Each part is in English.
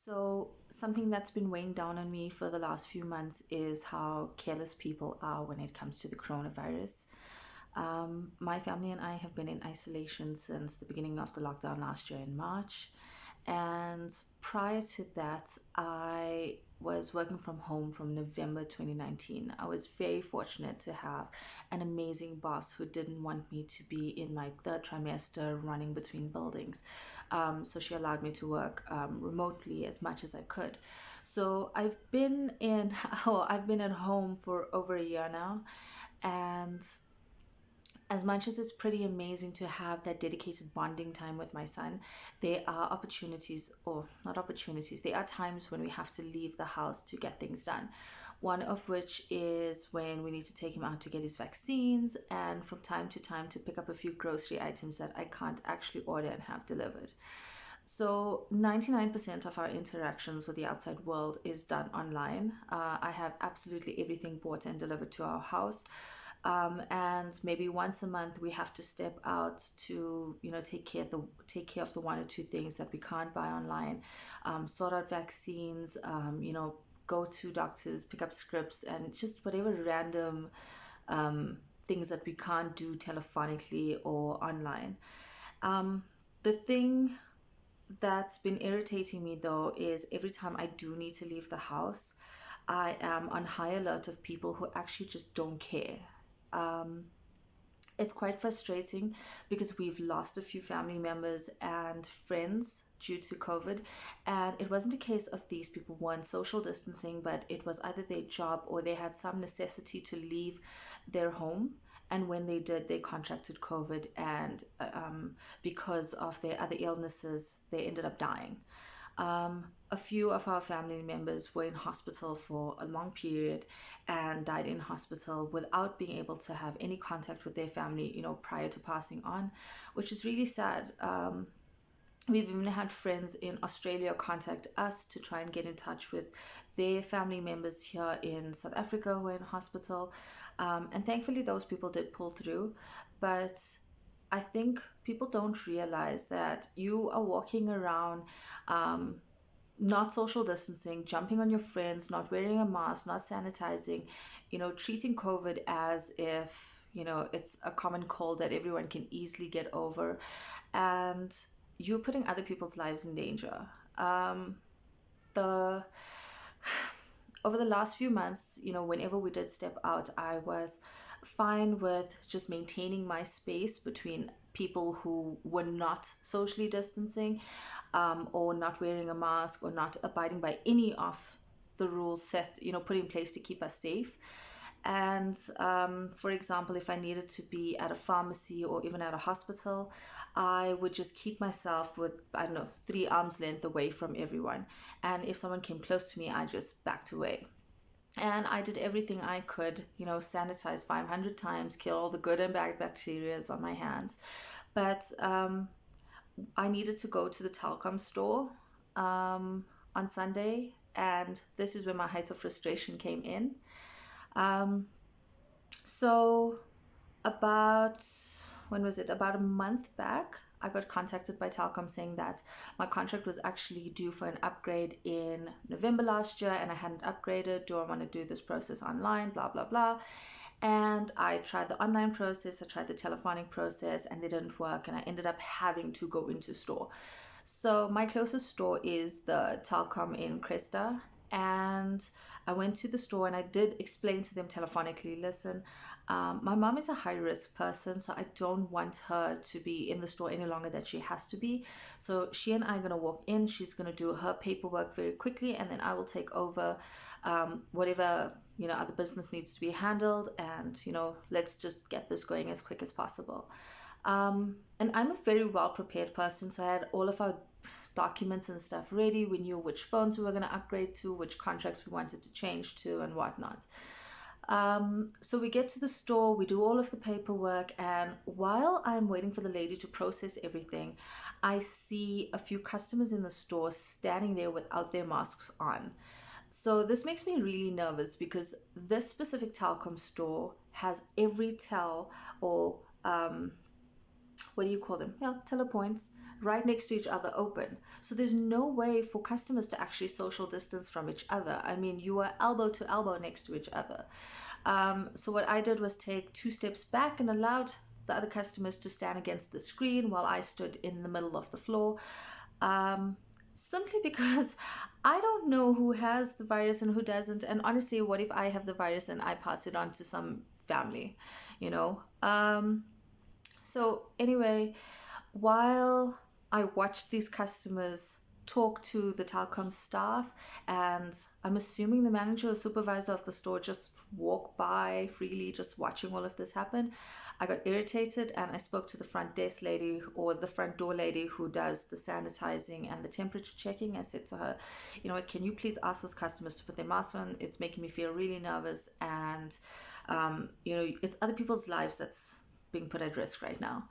So, something that's been weighing down on me for the last few months is how careless people are when it comes to the coronavirus. My family and I have been in isolation since the beginning of the lockdown last year in March. And prior to that, I was working from home from November 2019. I was very fortunate to have an amazing boss who didn't want me to be in my third trimester running between buildings. So she allowed me to work remotely as much as I could. So I've been in, well, I've been at home for over a year now, and as much as it's pretty amazing to have that dedicated bonding time with my son, there are opportunities, or not opportunities, there are times when we have to leave the house to get things done. One of which is when we need to take him out to get his vaccines, and from time to time to pick up a few grocery items that I can't actually order and have delivered. So 99% of our interactions with the outside world is done online. I have absolutely everything bought and delivered to our house. And maybe once a month we have to step out to, take care of the one or two things that we can't buy online, sort out vaccines, go to doctors, pick up scripts, and just whatever random things that we can't do telephonically or online. The thing that's been irritating me though is every time I do need to leave the house, I am on high alert of people who actually just don't care. Um, it's quite frustrating because we've lost a few family members and friends due to COVID. And it wasn't a case of these people weren't social distancing, but it was either their job or they had some necessity to leave their home. And when they did, they contracted COVID, and because of their other illnesses, they ended up dying. A few of our family members were in hospital for a long period and died in hospital without being able to have any contact with their family, prior to passing on, which is really sad. We've even had friends in Australia contact us to try and get in touch with their family members here in South Africa who are in hospital. And thankfully, those people did pull through. But I think people don't realize that you are walking around, not social distancing, jumping on your friends, not wearing a mask, not sanitizing, treating COVID as if, it's a common cold that everyone can easily get over. And you're putting other people's lives in danger. The Over the last few months, whenever we did step out, I was fine with just maintaining my space between people who were not socially distancing, or not wearing a mask or not abiding by any of the rules set, put in place to keep us safe. And for example, if I needed to be at a pharmacy or even at a hospital, I would just keep myself with, I don't know, 3 arms length away from everyone. And if someone came close to me, I just backed away. And I did everything I could, sanitize 500 times, kill all the good and bad bacteria on my hands. But I needed to go to the Telkom store on Sunday, and this is where my height of frustration came in. Um, so about when was it? About a month back, I got contacted by Telkom saying that my contract was actually due for an upgrade in November last year and I hadn't upgraded. Do I want to do this process online? Blah, blah, blah. And I tried the online process, I tried the telephonic process, and they didn't work. And I ended up having to go into store. So my closest store is the Telkom in Cresta. And I went to the store and I did explain to them telephonically, listen, my mom is a high risk person, so I don't want her to be in the store any longer than she has to be. So she and I are going to walk in, she's going to do her paperwork very quickly, and then I will take over whatever, other business needs to be handled, and, let's just get this going as quick as possible. And I'm a very well prepared person, so I had all of our documents and stuff ready. We knew which phones we were going to upgrade to, which contracts we wanted to change to, and whatnot. So we get to the store, we do all of the paperwork, and while I'm waiting for the lady to process everything, I see a few customers in the store standing there without their masks on. So this makes me really nervous because this specific Telkom store has every tel or what do you call them? Yeah, telepoints right next to each other open. So there's no way for customers to actually social distance from each other. I mean, you are elbow to elbow next to each other. So what I did was take 2 steps back and allowed the other customers to stand against the screen while I stood in the middle of the floor. Um, Simply because I don't know who has the virus and who doesn't. And honestly, what if I have the virus and I pass it on to some family, you know? So anyway, while I watched these customers talk to the Telkom staff, and I'm assuming the manager or supervisor of the store just walked by freely, just watching all of this happen, I got irritated and I spoke to the front desk lady or the front door lady who does the sanitizing and the temperature checking. I said to her, you know what, can you please ask those customers to put their masks on? It's making me feel really nervous, and it's other people's lives that's being put at risk right now.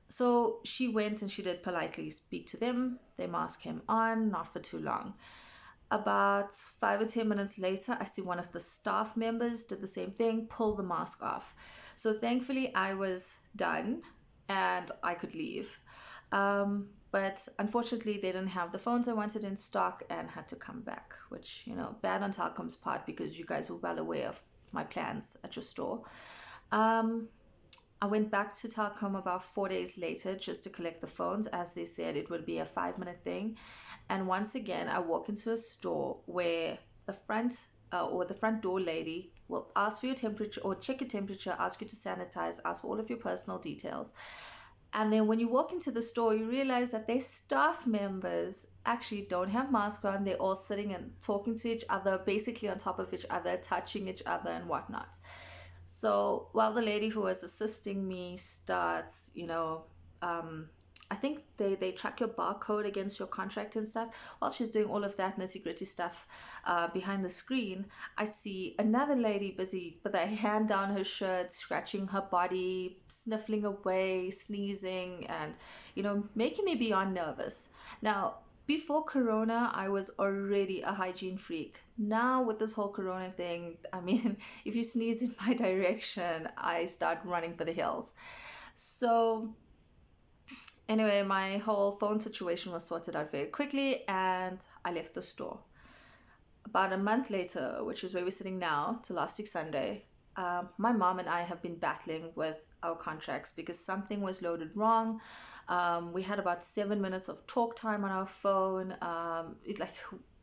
So she went and she did politely speak to them. Their mask came on, not for too long. About 5 or 10 minutes later, I see one of the staff members did the same thing, pull the mask off. So thankfully, I was done and I could leave. But unfortunately, they didn't have the phones I wanted in stock and had to come back, which, bad on Telkom's part because you guys were well aware of my plans at your store. I went back to Telkom about 4 days later just to collect the phones, as they said it would be a 5-minute thing. And once again, I walk into a store where the front door lady will ask for your temperature or check your temperature, ask you to sanitize, ask for all of your personal details. And then when you walk into the store, you realize that their staff members actually don't have masks on. They're all sitting and talking to each other, basically on top of each other, touching each other and whatnot. So while the lady who was assisting me starts, I think they track your barcode against your contract and stuff. While she's doing all of that nitty gritty stuff behind the screen, I see another lady busy with her hand down her shirt, scratching her body, sniffling away, sneezing, and, making me beyond nervous. Now, before Corona, I was already a hygiene freak. Now, with this whole Corona thing, I mean, if you sneeze in my direction, I start running for the hills. So, anyway, my whole phone situation was sorted out very quickly and I left the store. About a month later, which is where we're sitting now, to last week Sunday, my mom and I have been battling with our contracts because something was loaded wrong. We had about 7 minutes of talk time on our phone. It's like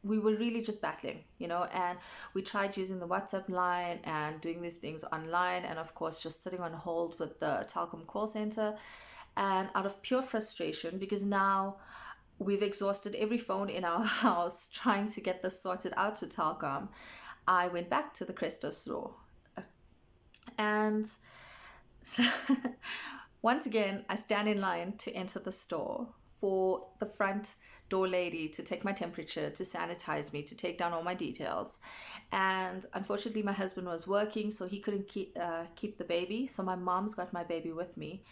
we were really just battling, and we tried using the WhatsApp line and doing these things online, and of course, just sitting on hold with the Telkom call center. And out of pure frustration, because now we've exhausted every phone in our house trying to get this sorted out with Telkom, I went back to the Cresto store. And once again, I stand in line to enter the store for the front door lady to take my temperature, to sanitize me, to take down all my details. And unfortunately, my husband was working, so he couldn't keep the baby. So my mom's got my baby with me,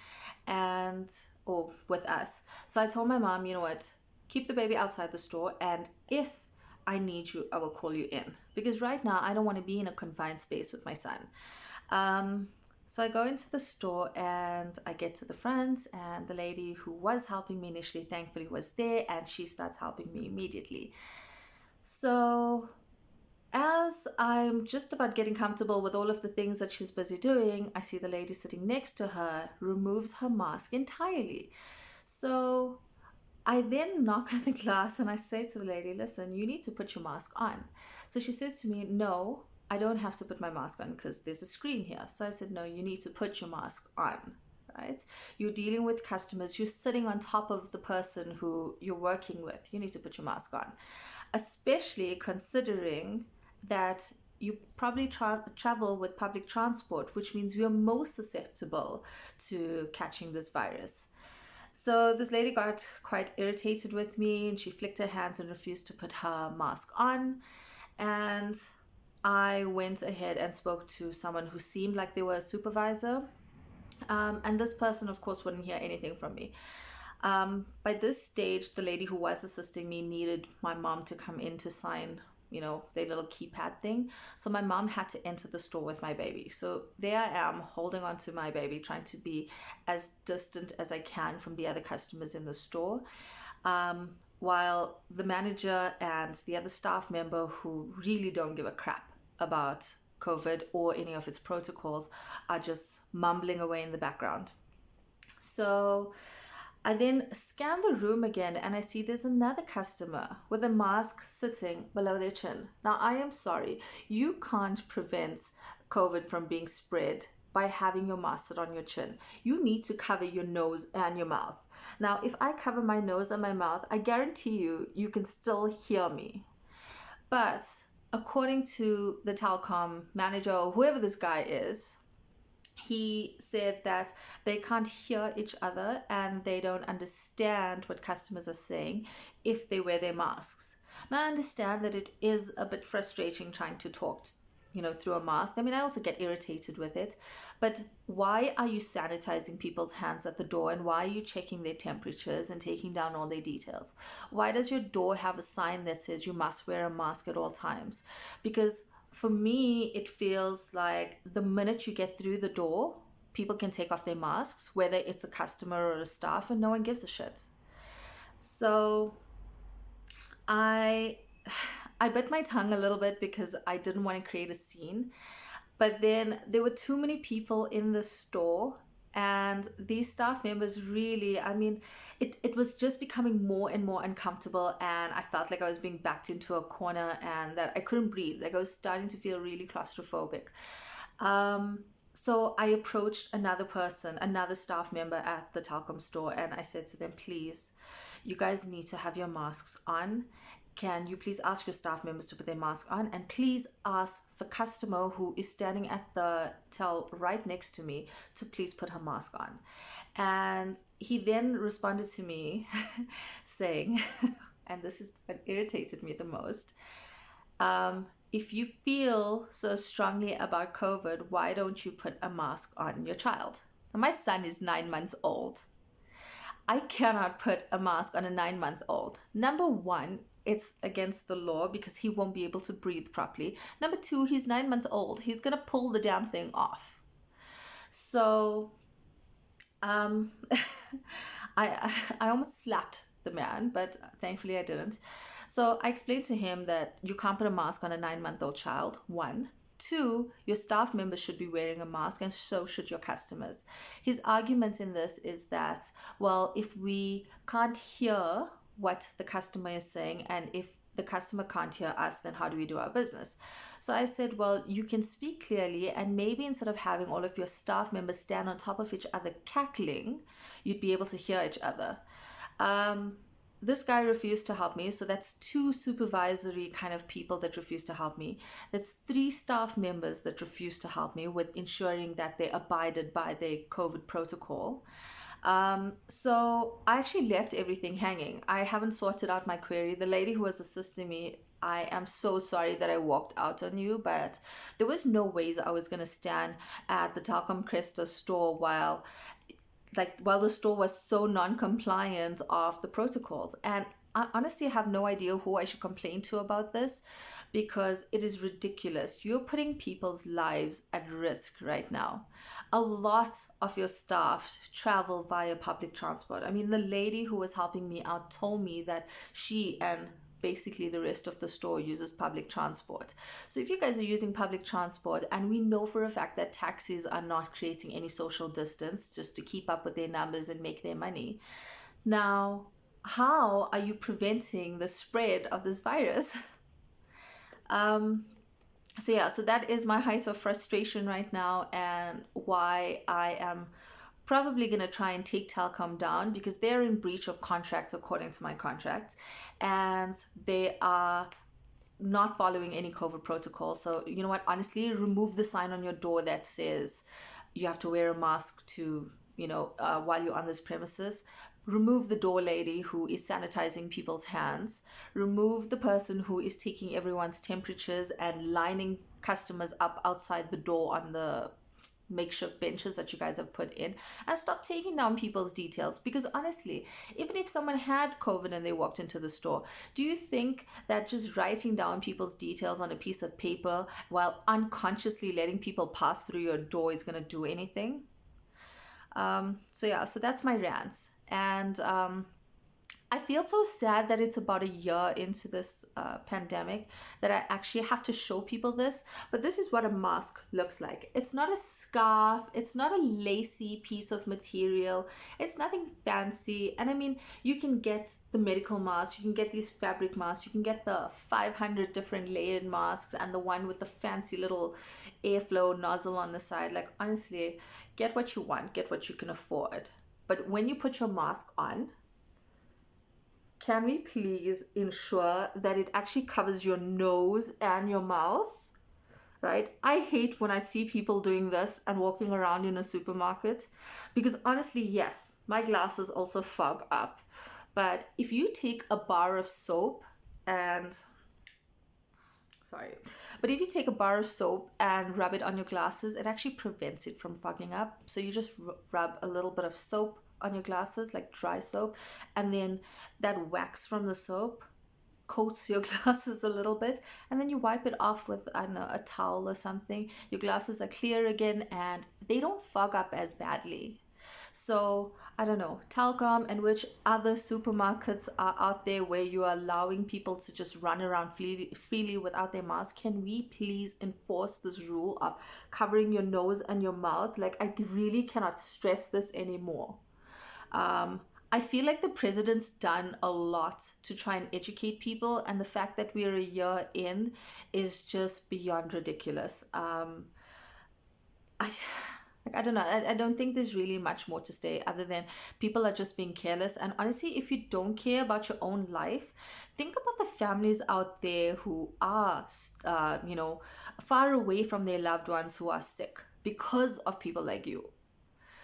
or with us. So I told my mom, you know what, keep the baby outside the store, and if I need you, I will call you in. Because right now, I don't want to be in a confined space with my son. So I go into the store and I get to the front, and the lady who was helping me initially, thankfully, was there, and she starts helping me immediately. So as I'm just about getting comfortable with all of the things that she's busy doing, I see the lady sitting next to her removes her mask entirely. So I then knock on the glass and I say to the lady, listen, you need to put your mask on. So she says to me, no, I don't have to put my mask on because there's a screen here. So I said, no, you need to put your mask on, right? You're dealing with customers. You're sitting on top of the person who you're working with. You need to put your mask on, especially considering that you probably travel with public transport, which means we are most susceptible to catching this virus. So this lady got quite irritated with me, and she flicked her hands and refused to put her mask on. And I went ahead and spoke to someone who seemed like they were a supervisor. And this person, of course, wouldn't hear anything from me. By this stage, the lady who was assisting me needed my mom to come in to sign their little keypad thing. So my mom had to enter the store with my baby. So there I am holding on to my baby, trying to be as distant as I can from the other customers in the store. While the manager and the other staff member who really don't give a crap about COVID or any of its protocols are just mumbling away in the background. So I then scan the room again and I see there's another customer with a mask sitting below their chin. Now, I am sorry, you can't prevent COVID from being spread by having your mask sit on your chin. You need to cover your nose and your mouth. Now, if I cover my nose and my mouth, I guarantee you can still hear me. But according to the Telkom manager or whoever this guy is, he said that they can't hear each other and they don't understand what customers are saying if they wear their masks. Now, I understand that it is a bit frustrating trying to talk, through a mask. I mean, I also get irritated with it, but why are you sanitizing people's hands at the door, and why are you checking their temperatures and taking down all their details? Why does your door have a sign that says you must wear a mask at all times? Because for me, it feels like the minute you get through the door, people can take off their masks, whether it's a customer or a staff, and no one gives a shit. So I I bit my tongue a little bit because I didn't want to create a scene. But then there were too many people in the store, and these staff members really, I mean, it was just becoming more and more uncomfortable, and I felt like I was being backed into a corner and that I couldn't breathe. Like I was starting to feel really claustrophobic. So I approached another person, another staff member at the Telkom store, and I said to them, please, you guys need to have your masks on. Can you please ask your staff members to put their mask on? And please ask the customer who is standing at the till right next to me to please put her mask on. And he then responded to me saying, and this is what irritated me the most, if you feel so strongly about COVID, why don't you put a mask on your child? Now, my son is 9 months old. I cannot put a mask on a 9-month-old. Number one, it's against the law because he won't be able to breathe properly. Number two, he's 9 months old. He's going to pull the damn thing off. So um, I almost slapped the man, but thankfully I didn't. So I explained to him that you can't put a mask on a 9-month-old child, one. Two, your staff members should be wearing a mask, and so should your customers. His argument in this is that, well, if we can't hear what the customer is saying, and if the customer can't hear us, then how do we do our business? So I said, well, you can speak clearly, and maybe instead of having all of your staff members stand on top of each other cackling, you'd be able to hear each other. This guy refused to help me, so that's two supervisory kind of people that refused to help me. That's three staff members that refused to help me with ensuring that they abided by the COVID protocol. So I actually left everything hanging. I haven't sorted out my query. The lady who was assisting me, I am so sorry that I walked out on you, but there was no ways I was going to stand at the Telkom Cresta store while the store was so non-compliant of the protocols. And I honestly have no idea who I should complain to about this, because it is ridiculous. You're putting people's lives at risk right now. A lot of your staff travel via public transport. I mean, the lady who was helping me out told me that she and basically the rest of the store uses public transport. So if you guys are using public transport, and we know for a fact that taxis are not creating any social distance just to keep up with their numbers and make their money, now how are you preventing the spread of this virus? So that is my height of frustration right now, and why I am probably going to try and take Telkom down, because they're in breach of contracts according to my contract, and they are not following any COVID protocol. So you know what, honestly, remove the sign on your door that says you have to wear a mask to, while you're on this premises. Remove the door lady who is sanitizing people's hands. Remove the person who is taking everyone's temperatures and lining customers up outside the door on the makeshift benches that you guys have put in, and stop taking down people's details. Because honestly, even if someone had COVID and they walked into the store, do you think that just writing down people's details on a piece of paper while unconsciously letting people pass through your door is going to do anything? So yeah, so that's my rants. And I feel so sad that it's about a year into this pandemic that I actually have to show people this. But this is what a mask looks like. It's not a scarf, it's not a lacy piece of material, it's nothing fancy. And I mean, you can get the medical mask, you can get these fabric masks, you can get the 500 different layered masks, and the one with the fancy little airflow nozzle on the side. Like, honestly, get what you want, get what you can afford. But when you put your mask on, can we please ensure that it actually covers your nose and your mouth, right? I hate when I see people doing this and walking around in a supermarket, because honestly, yes, my glasses also fog up. But if you take a bar of soap and sorry, but if you take a bar of soap and rub it on your glasses, it actually prevents it from fogging up. So you just rub a little bit of soap on your glasses, like dry soap, and then that wax from the soap coats your glasses a little bit, and then you wipe it off with, I don't know, a towel or something. Your glasses are clear again and they don't fog up as badly. So I don't know, Telkom and which other supermarkets are out there where you are allowing people to just run around freely without their mask. Can we please enforce this rule of covering your nose and your mouth? Like, I really cannot stress this anymore. I feel like the president's done a lot to try and educate people, and the fact that we're a year in is just beyond ridiculous. I like, I don't know. I don't think there's really much more to say other than people are just being careless. And honestly, if you don't care about your own life, think about the families out there who are, far away from their loved ones who are sick because of people like you.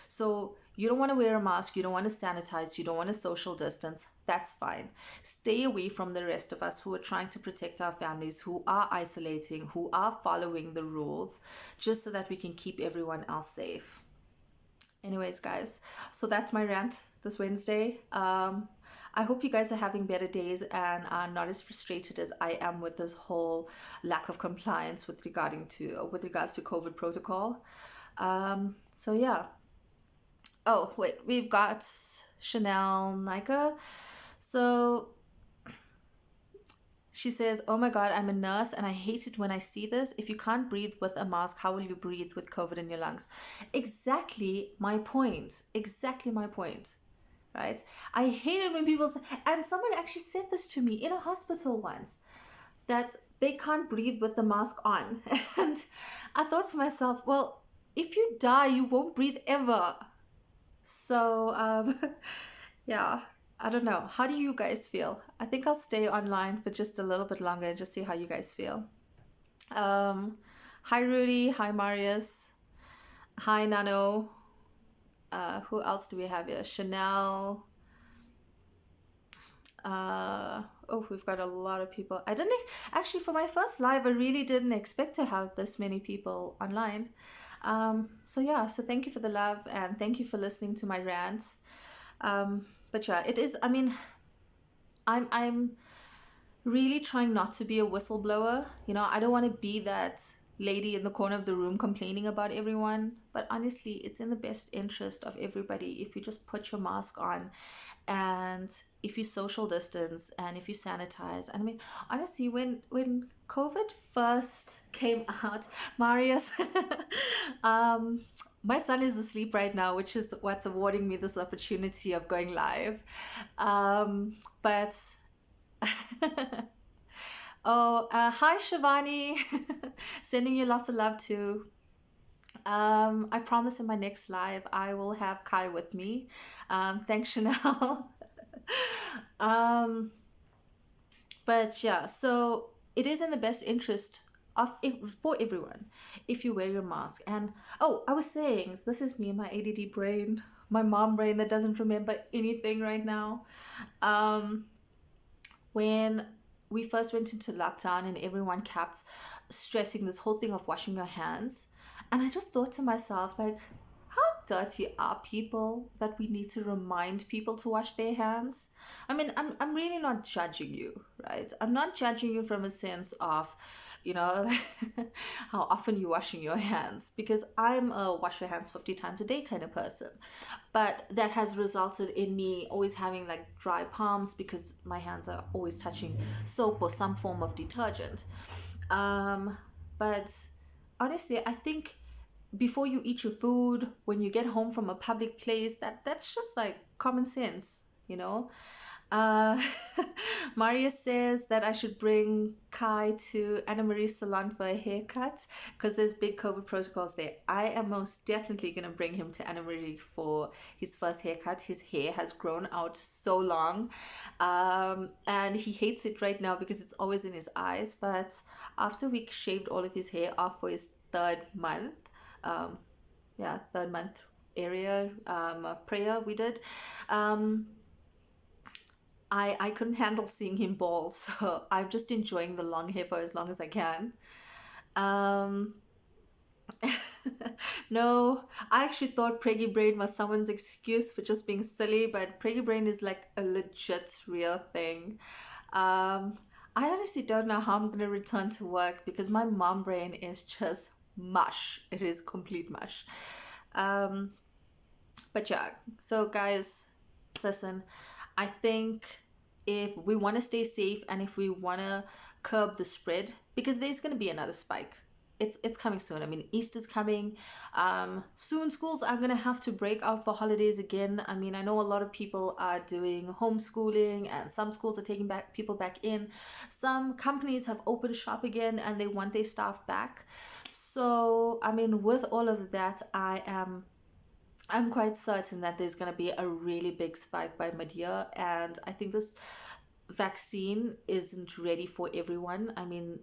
So you don't want to wear a mask, you don't want to sanitize, you don't want to social distance. That's fine. Stay away from the rest of us who are trying to protect our families, who are isolating, who are following the rules, just so that we can keep everyone else safe. Anyways, guys, so that's my rant this Wednesday. I hope you guys are having better days and are not as frustrated as I am with this whole lack of compliance with regards to COVID protocol. So yeah. Oh, wait, we've got Chanel Nika. So she says, "Oh my God, I'm a nurse and I hate it when I see this. If you can't breathe with a mask, how will you breathe with COVID in your lungs?" Exactly my point. Exactly my point. Right? I hate it when people say, and someone actually said this to me in a hospital once, that they can't breathe with the mask on. And I thought to myself, well, if you die, you won't breathe ever. So, yeah, I don't know. How do you guys feel? I think I'll stay online for just a little bit longer and just see how you guys feel. Um, Hi, Rudy. Hi, Marius. Hi, Nano. Who else do we have here? Chanel. Oh, we've got a lot of people. I didn't actually, for my first live, I really didn't expect to have this many people online. So yeah, so thank you for the love and thank you for listening to my rants. But yeah, it is, I mean, I'm really trying not to be a whistleblower. You know, I don't want to be that lady in the corner of the room complaining about everyone. But honestly, it's in the best interest of everybody if you just put your mask on and if you social distance and if you sanitize. And I mean, honestly, when COVID first came out, Marius, my son is asleep right now, which is what's awarding me this opportunity of going live. But oh, hi Shivani, sending you lots of love too. I promise in my next live I will have Kai with me. Thanks, Chanel. um, but yeah, so it is in the best interest of for everyone if you wear your mask. And oh, I was saying, this is me, my ADD brain, my mom brain that doesn't remember anything right now. Um, when we first went into lockdown and everyone kept stressing this whole thing of washing your hands, And I just thought to myself, like, how dirty are people that we need to remind people to wash their hands? I mean, I'm really not judging you, right? I'm not judging you from a sense of, you know, how often you're washing your hands, because I'm a wash your hands 50 times a day kind of person. But that has resulted in me always having like dry palms because my hands are always touching soap or some form of detergent. Um, but honestly, I think before you eat your food, when you get home from a public place, that's just like common sense, you know. Uh, Maria says that I should bring Kai to Anna Marie's salon for a haircut because there's big COVID protocols there. I am most definitely going to bring him to Anna Marie for his first haircut. His hair has grown out so long, and he hates it right now because it's always in his eyes. But after we shaved all of his hair off for his third month, um, yeah, third month area prayer we did. Um, I couldn't handle seeing him bald, so I'm just enjoying the long hair for as long as I can. Um, no, I actually thought Preggy Brain was someone's excuse for just being silly, but Preggy Brain is like a legit real thing. Um, I honestly don't know how I'm gonna return to work because my mom brain is just mush. It is complete mush. Um, but yeah, so guys, listen, I think if we want to stay safe and if we want to curb the spread, because there's going to be another spike. It's coming soon. I mean, Easter's coming. Soon schools are going to have to break out for holidays again. I mean, I know a lot of people are doing homeschooling and some schools are taking back people back in. Some companies have opened shop again and they want their staff back. So, I mean, with all of that, I'm quite certain that there's going to be a really big spike by mid-year, and I think this vaccine isn't ready for everyone. I mean,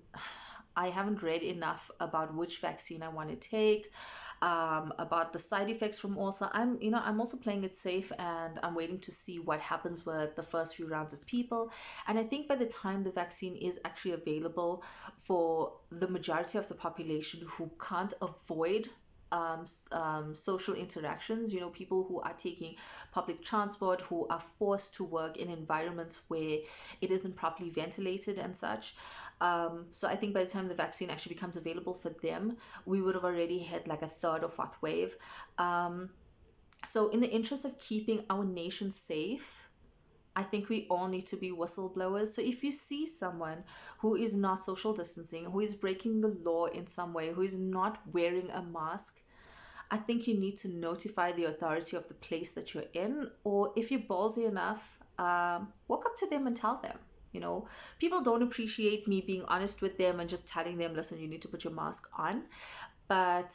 I haven't read enough about which vaccine I want to take, about the side effects from also. I'm also playing it safe, and I'm waiting to see what happens with the first few rounds of people. And I think by the time the vaccine is actually available for the majority of the population who can't avoid social interactions, people who are taking public transport, who are forced to work in environments where it isn't properly ventilated and such. So I think by the time the vaccine actually becomes available for them, we would have already had like a third or fourth wave. Um, so in the interest of keeping our nation safe, I think we all need to be whistleblowers. So if you see someone who is not social distancing, who is breaking the law in some way, who is not wearing a mask, I think you need to notify the authority of the place that you're in. Or if you're ballsy enough, walk up to them and tell them. You know, people don't appreciate me being honest with them and just telling them, listen, you need to put your mask on. But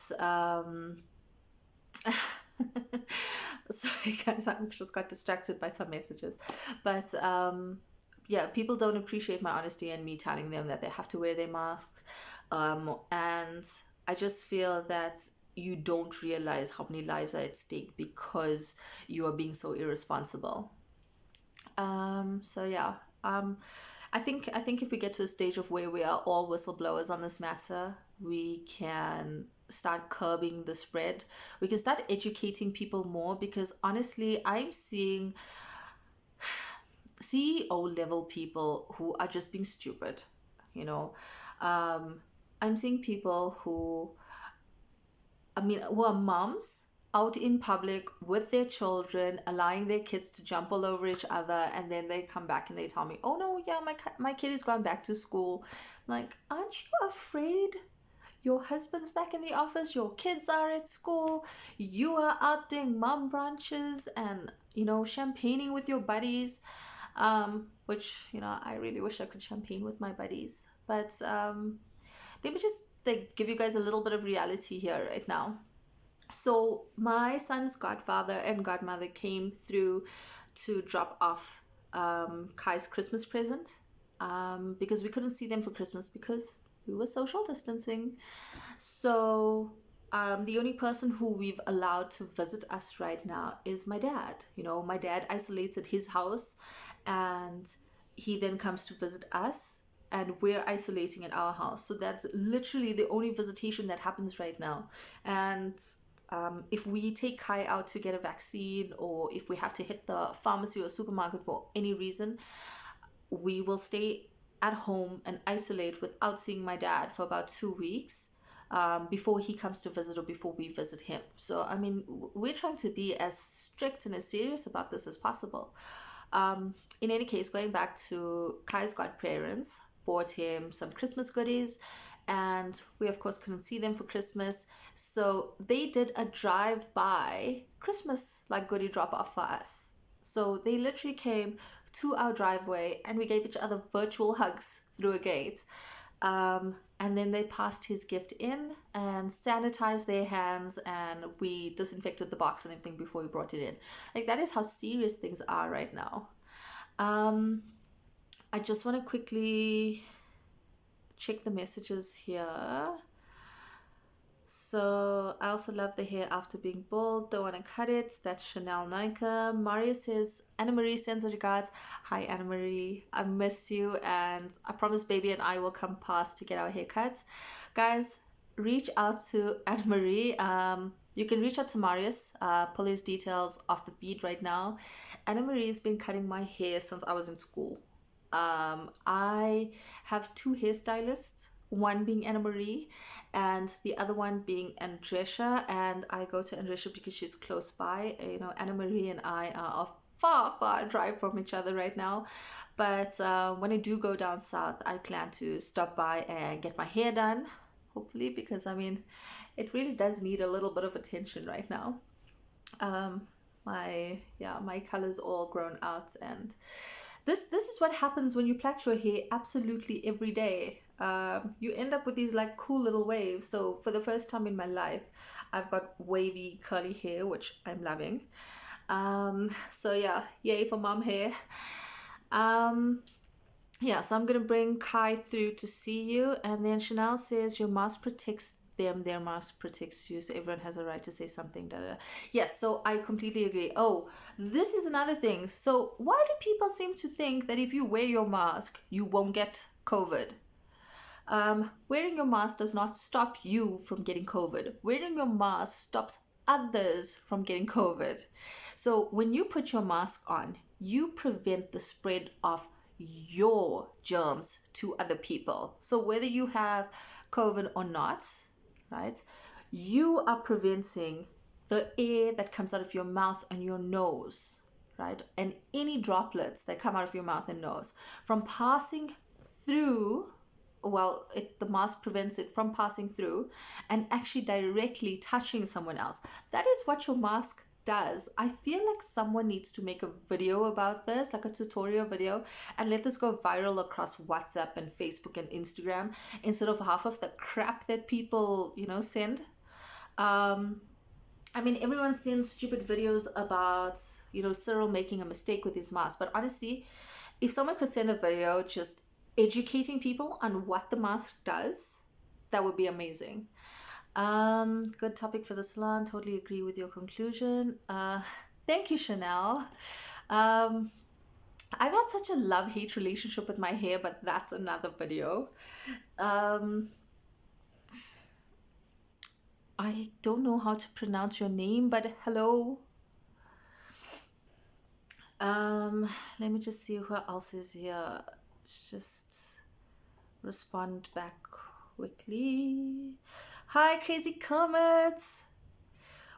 sorry guys, I'm just got distracted by some messages. But yeah, people don't appreciate my honesty and me telling them that they have to wear their masks. And I just feel that you don't realize how many lives are at stake because you are being so irresponsible. So yeah, I think if we get to a stage of where we are all whistleblowers on this matter, we can start curbing the spread. We can start educating people more because honestly, I'm seeing CEO level people who are just being stupid. You know, um, I'm seeing people who are moms out in public with their children, allowing their kids to jump all over each other, and then they come back and they tell me, "Oh no, yeah, my kid has gone back to school." Like, aren't you afraid? Your husband's back in the office, your kids are at school, you are out doing mom brunches and champagning with your buddies. Which I really wish I could champagne with my buddies, but let me just like give you guys a little bit of reality here right now. So my son's godfather and godmother came through to drop off Kai's Christmas present, because we couldn't see them for Christmas because we were social distancing. So the only person who we've allowed to visit us right now is my dad. My dad isolated his house and he then comes to visit us. and we're isolating at our house. So that's literally the only visitation that happens right now. And if we take Kai out to get a vaccine, or if we have to hit the pharmacy or supermarket for any reason, we will stay at home and isolate without seeing my dad for about 2 weeks, before he comes to visit or before we visit him. So, I mean, we're trying to be as strict and as serious about this as possible. In any case, going back to Kai's godparents, bought him some Christmas goodies, and we, of course, couldn't see them for Christmas. So they did a drive-by Christmas like goodie drop-off for us. So they literally came to our driveway and we gave each other virtual hugs through a gate. And then they passed his gift in and sanitized their hands, and we disinfected the box and everything before we brought it in. Like, that is how serious things are right now. I just want to quickly check the messages here. So, I also love the hair after being bald. Don't want to cut it. That's Chanel Naika. Maria says, Anna Marie sends her regards. Hi, Anna Marie. I miss you, and I promise baby and I will come past to get our haircuts. Guys, reach out to Anna Marie. You can reach out to Marius. Pull his details off the feed right now. Anna Marie has been cutting my hair since I was in school. I have two hairstylists, one being Anna Marie and the other one being Andresha, and I go to Andresha because she's close by. You know, Anna Marie and I are a far drive from each other right now, but when I do go down south, I plan to stop by and get my hair done, hopefully, because I mean, it really does need a little bit of attention right now. My color's all grown out, and this is what happens when you plait your hair absolutely every day. You end up with these like cool little waves. So for the first time in my life, I've got wavy curly hair, which I'm loving. So yeah, yay for mom hair. Yeah, so I'm gonna bring Kai through to see you, and then Chanel says your mask protects them, their mask protects you, so everyone has a right to say something. Da, da, da. Yes, so I completely agree. Oh, this is another thing. So why do people seem to think that if you wear your mask, you won't get COVID? Wearing your mask does not stop you from getting COVID. Wearing your mask stops others from getting COVID. So when you put your mask on, you prevent the spread of your germs to other people. So whether you have COVID or not, right, you are preventing the air that comes out of your mouth and your nose, right, and any droplets that come out of your mouth and nose from passing through. Well, the mask prevents it from passing through and actually directly touching someone else. That is what your mask does. I feel like someone needs to make a video about this, like a tutorial video, and let this go viral across WhatsApp and Facebook and Instagram instead of half of the crap that people, send. I mean, everyone sends stupid videos about, Cyril making a mistake with his mask, but honestly, if someone could send a video just educating people on what the mask does, that would be amazing. Good topic for the salon. Totally agree with your conclusion. Thank you, Chanel. I've had such a love-hate relationship with my hair, but that's another video. I don't know how to pronounce your name, but hello. Let me just see who else is here. Just respond back quickly. Hi, Crazy Comets.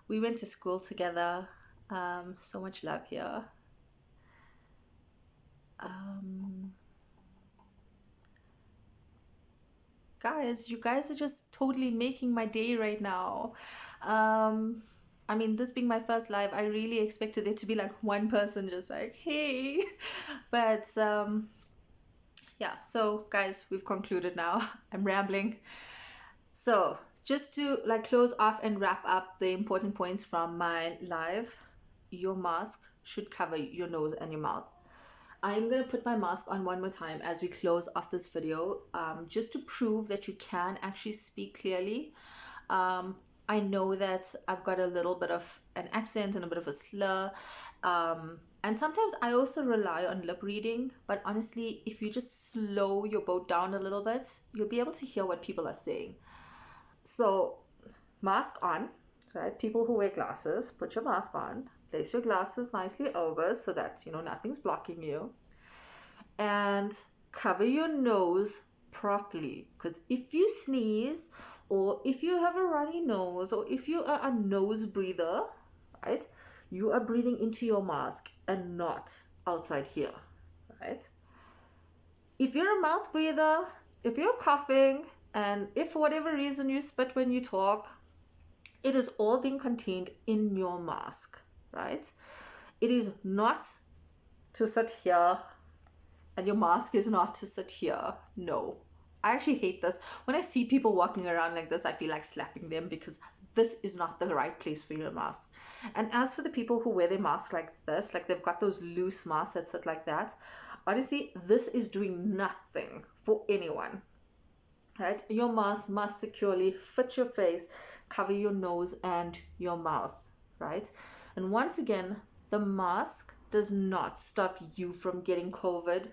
We went to school together. So much love here. Guys, you guys are just totally making my day right now. I mean, this being my first live, I really expected it to be like one person just like, hey. But yeah, so guys, we've concluded now. I'm rambling. So just to like close off and wrap up the important points from my live, your mask should cover your nose and your mouth. I'm going to put my mask on one more time as we close off this video, just to prove that you can actually speak clearly. I know that I've got a little bit of an accent and a bit of a slur, And sometimes I also rely on lip reading, but honestly, if you just slow your boat down a little bit, you'll be able to hear what people are saying. So, mask on, right? People who wear glasses, put your mask on, place your glasses nicely over so that, nothing's blocking you, and cover your nose properly. Because if you sneeze, or if you have a runny nose, or if you are a nose breather, right, you are breathing into your mask and not outside here, right? If you're a mouth breather, if you're coughing, and if for whatever reason you spit when you talk, it is all being contained in your mask, right? It is not to sit here, and your mask is not to sit here. No. I actually hate this. When I see people walking around like this, I feel like slapping them because this is not the right place for your mask. And as for the people who wear their mask like this, like they've got those loose masks that sit like that, honestly, this is doing nothing for anyone, right? Your mask must securely fit your face, cover your nose and your mouth, right? And once again, the mask does not stop you from getting COVID.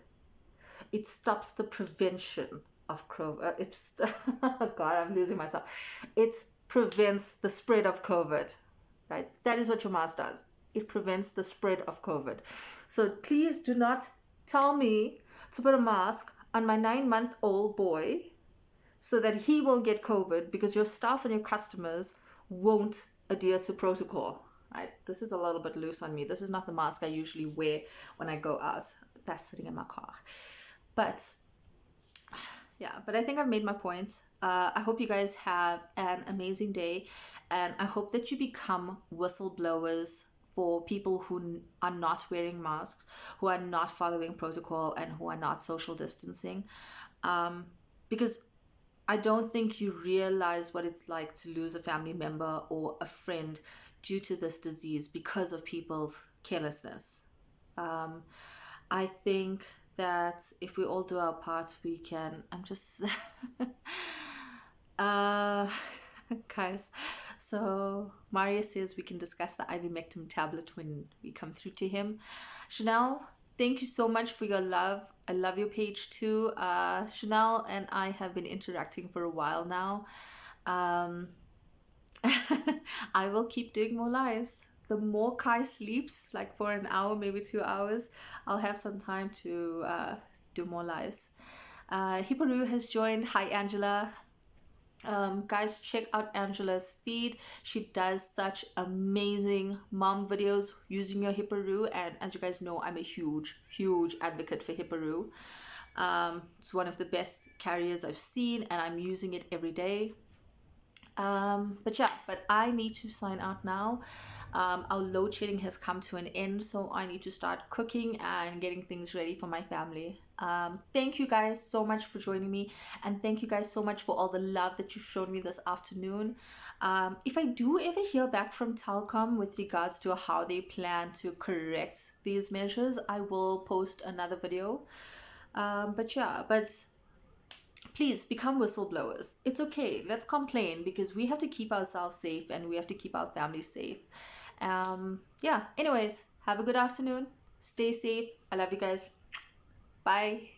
It stops the prevention of COVID. It's God, I'm losing myself. It prevents the spread of COVID, right? That is what your mask does. It prevents the spread of COVID. So please do not tell me to put a mask on my 9-month-old boy so that he won't get COVID because your staff and your customers won't adhere to protocol. Right? This is a little bit loose on me. This is not the mask I usually wear when I go out. That's sitting in my car. But yeah, but I think I've made my points. I hope you guys have an amazing day, and I hope that you become whistleblowers for people who are not wearing masks, who are not following protocol, and who are not social distancing. Because I don't think you realize what it's like to lose a family member or a friend due to this disease because of people's carelessness. Um, I think that if we all do our part, we can. I'm just, uh, guys. So Mario says we can discuss the ivermectin tablet when we come through to him. Chanel, thank you so much for your love. I love your page too. Chanel and I have been interacting for a while now. Um, I will keep doing more lives. The more Kai sleeps, like for an hour, maybe 2 hours, I'll have some time to do more lives. Hipporu has joined. Hi, Angela. Guys, check out Angela's feed. She does such amazing mom videos using your Hipporu, and as you guys know, I'm a huge, huge advocate for Hipporu. It's one of the best carriers I've seen, and I'm using it every day. But I need to sign out now. Our load shedding has come to an end, so I need to start cooking and getting things ready for my family. Thank you guys so much for joining me, and thank you guys so much for all the love that you've shown me this afternoon. If I do ever hear back from Telkom with regards to how they plan to correct these measures, I will post another video. But please become whistleblowers. It's okay. Let's complain because we have to keep ourselves safe and we have to keep our families safe. Anyways, have a good afternoon. Stay safe. I love you guys. Bye.